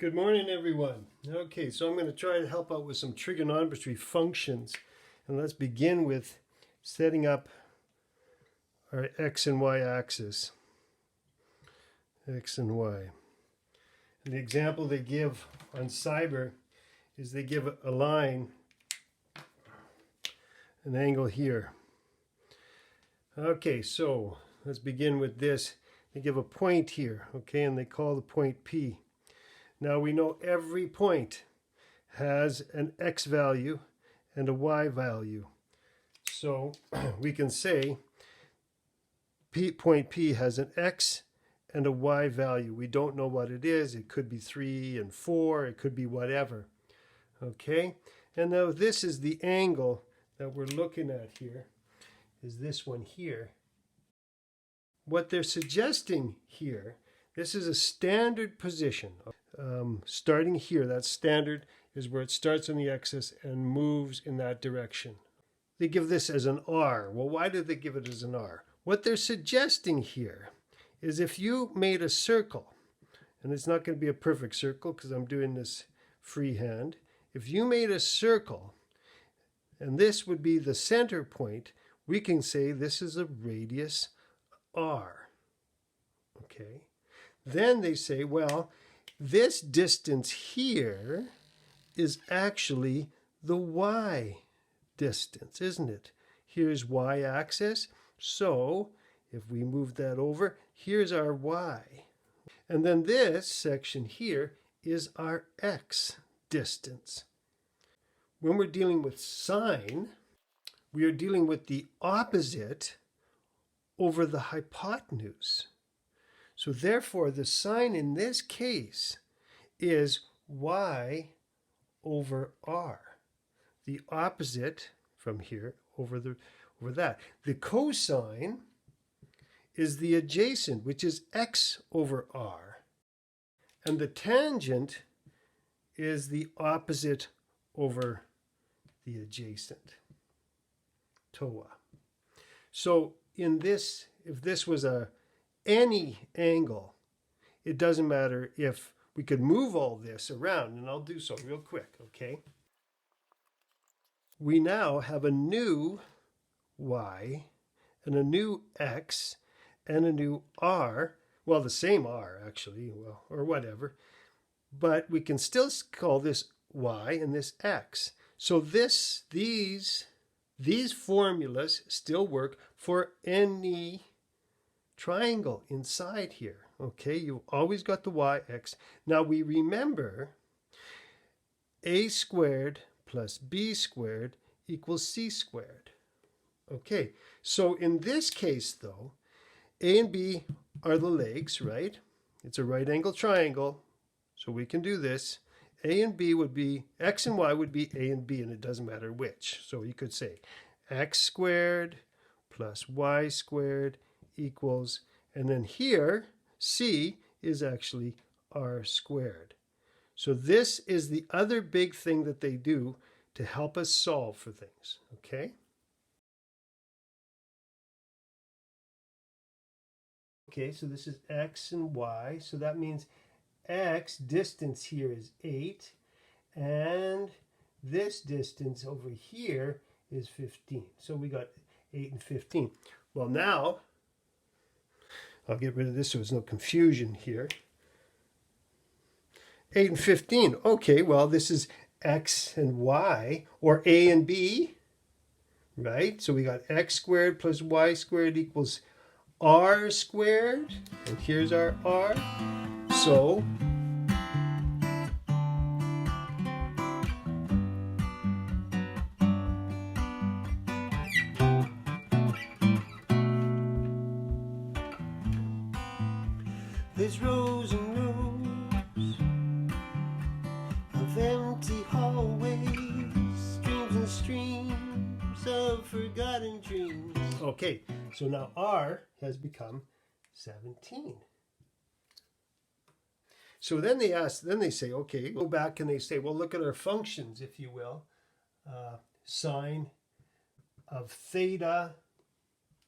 Good morning, everyone. Okay, so I'm going to try to help out with some trigonometry functions. And let's begin with setting up our x and y axis. X and y. And the example they give on Cyber is they give a line, an angle here. Okay, so let's begin with this. They give a point here, okay, and they call the point P. Now we know every point has an x value and a y value. So we can say point P has an x and a y value. We don't know what it is. It could be 3 and 4. It could be whatever. Okay? And now this is the angle that we're looking at here, is this one here. What they're suggesting here, this is a standard position. Starting here, that standard is where it starts on the axis and moves in that direction. They give this as an R. Well, why did they give it as an R? What they're suggesting here is if you made a circle, and it's not going to be a perfect circle because I'm doing this freehand. If you made a circle, and this would be the center point, we can say this is a radius R. Okay. Then they say, well, this distance here is actually the y distance, isn't it? Here's y-axis. So if we move that over, here's our y. And then this section here is our x distance. When we're dealing with sine, we are dealing with the opposite over the hypotenuse. So therefore, the sine in this case is y over r. The opposite from here over that. The cosine is the adjacent, which is x over r. And the tangent is the opposite over the adjacent, TOA. So in this, if this was any angle, it doesn't matter if we could move all this around, and I'll do so real quick, okay? We now have a new y and a new x and a new r, well, the same r actually, well, or whatever, but we can still call this y and this x. So these formulas still work for any triangle inside here. Okay, you've always got the y-x. Now we remember a squared plus b squared equals c squared. Okay, so in this case though, a and b are the legs, right? It's a right angle triangle, so we can do this. A and b would be, x and y would be a and b, and it doesn't matter which. So you could say x squared plus y squared equals, and then here, c is actually r squared. So this is the other big thing that they do to help us solve for things, okay? Okay, so this is x and y, so that means x distance here is 8, and this distance over here is 15. So we got 8 and 15. Well, now, I'll get rid of this so there's no confusion here. 8 and 15. Okay, well, this is x and y, or a and b, right? So we got x squared plus y squared equals r squared, and here's our r. So there's rows and rows of empty hallways, streams and streams of forgotten dreams. Okay, so now r has become 17. So then they say, okay, go back and they say, well, look at our functions, if you will. Sine of theta,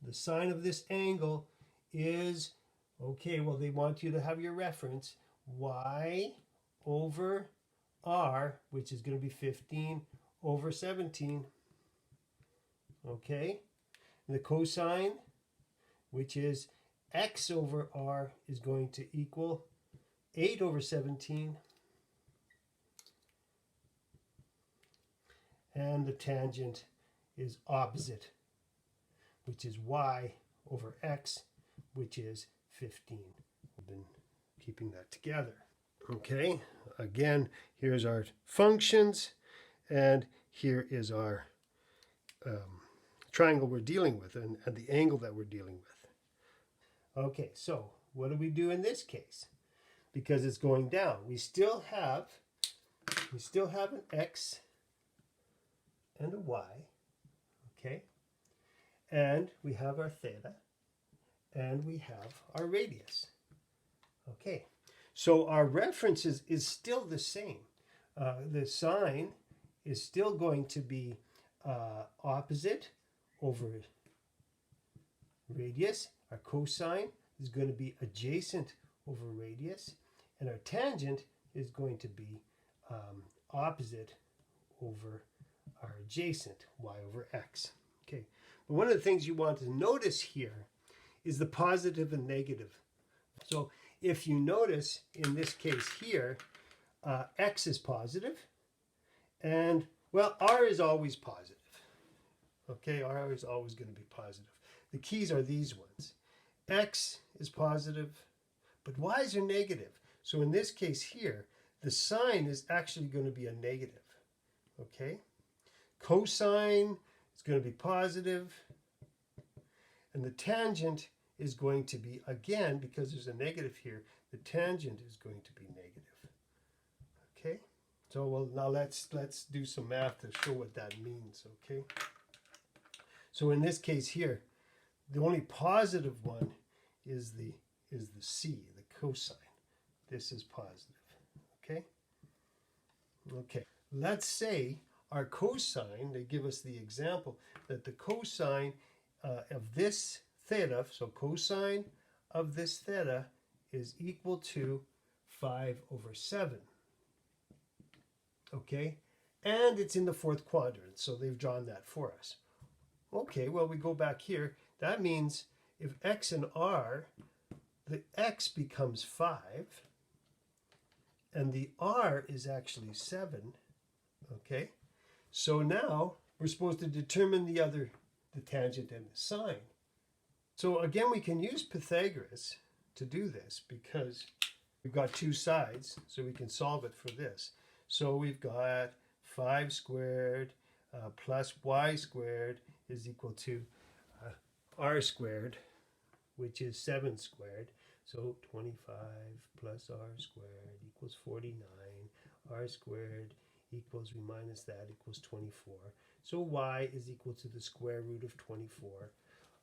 the sine of this angle is, okay, well, they want you to have your reference, y over r, which is going to be 15 over 17. Okay? And the cosine, which is x over r, is going to equal 8 over 17. And the tangent is opposite, which is y over x, which is 15. We've been keeping that together. Okay, again, here's our functions, and here is our triangle we're dealing with, and the angle that we're dealing with. Okay, so what do we do in this case? Because it's going down, we still have an x and a y, okay? And we have our theta, and we have our radius. Okay, so our reference is still the same. The sine is still going to be opposite over radius. Our cosine is going to be adjacent over radius, and our tangent is going to be opposite over our adjacent, y over x. Okay, but one of the things you want to notice here is the positive and negative. So if you notice in this case here, x is positive, and well, r is always positive. Okay, r is always going to be positive. The keys are these ones. X is positive, but y's are negative. So in this case here, the sign is actually going to be a negative. Okay, cosine is going to be positive, and the tangent is going to be, again, because there's a negative here, the tangent is going to be negative. Okay, so well, now let's do some math to show what that means. Okay, so in this case here, the only positive one is the c, the cosine. This is positive. Okay, okay, let's say our cosine, they give us the example that the cosine of this theta, so cosine of this theta is equal to 5 over 7. Okay, and it's in the fourth quadrant, so they've drawn that for us. Okay, well, we go back here. That means if x and r, the x becomes 5, and the r is actually 7. Okay, so now we're supposed to determine the tangent and the sine. So again, we can use Pythagoras to do this because we've got two sides, so we can solve it for this. So we've got 5 squared plus y squared is equal to r squared, which is 7 squared. So 25 plus r squared equals 49. R squared equals, we minus that, equals 24. So y is equal to the square root of 24.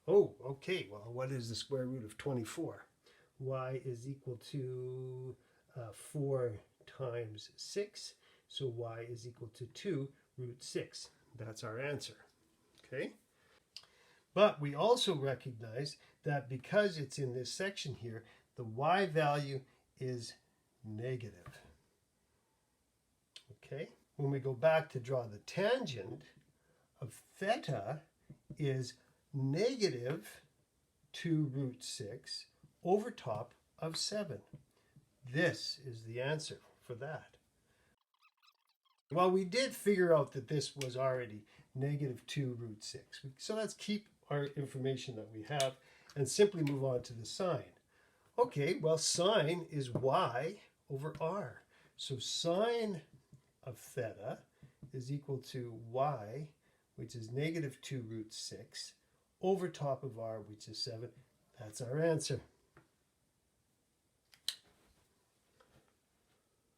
Oh, okay, well, what is the square root of 24? Y is equal to 4 times 6. So y is equal to 2 root 6. That's our answer. Okay? But we also recognize that because it's in this section here, the y value is negative. Okay? When we go back to draw the tangent of theta is negative 2 root 6 over top of 7. This is the answer for that. Well, we did figure out that this was already negative 2 root 6. So let's keep our information that we have and simply move on to the sine. Okay, well, sine is y over r. So sine of theta is equal to y, which is negative 2 root 6, over top of r, which is 7. That's our answer.